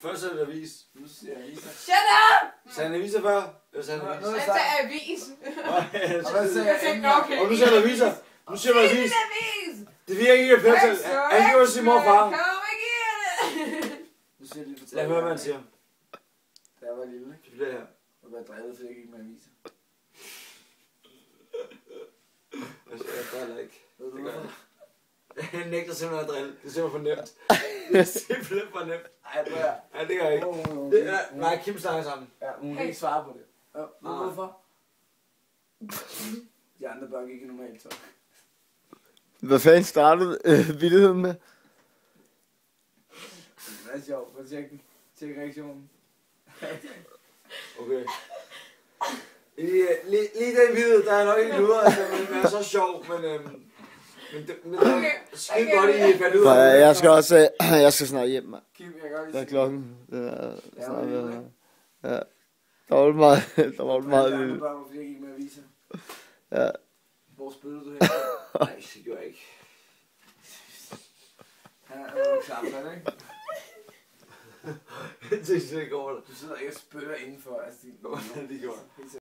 Først er det avis. Nu siger jeg aviser. Shut up! Sagde han aviser før? Eller sagde han avis? Han sagde avis. Og hvad siger Jeg tænkte, jeg? okay. Og nu siger han aviser. Nu siger man avis. Avis! Det virker ikke i flertal. Han giver sin mor og far. Kom igen! Nu siger de Lad høre, hvad han siger. Da jeg var lille, Det bliver her. og var drevet, for jeg gik med aviser. Altså, jeg driller ikke. Ved du Det gør hvorfor? jeg. Jeg nægter simpelthen at drille. Det er simpelthen for nemt. Det er simpelthen for nemt. Ej, prøv at. Ja, det gør jeg ikke. Det er, nej, Kim snakker sammen. Ja, hun kan ikke svare på det. Ja, ved du Nej. hvorfor? De andre børn gik i normalt tøj. Hvad fanden startede vittigheden med? Det er sjovt. Prøv at tjekke den. Tjek reaktionen. Okay. Lige den video, der er nok ikke luder, altså, men den er så sjov, men det er skide godt, I fandt ud af det. Jeg skal også, jeg skal snart hjem, mand. Kim, jeg kan godt Hvad er lide klokken? Det er Ja, snart men- ved. Ja. Der var meget, der var De meget andre vildt. børn var, fordi jeg gik med aviser. Ja. Hvor spillede du hen? Nej, det gjorde jeg ikke. Han er klart, ikke? Det går der. Du sidder ikke og spytter indenfor. Altså, Det gjorde jeg.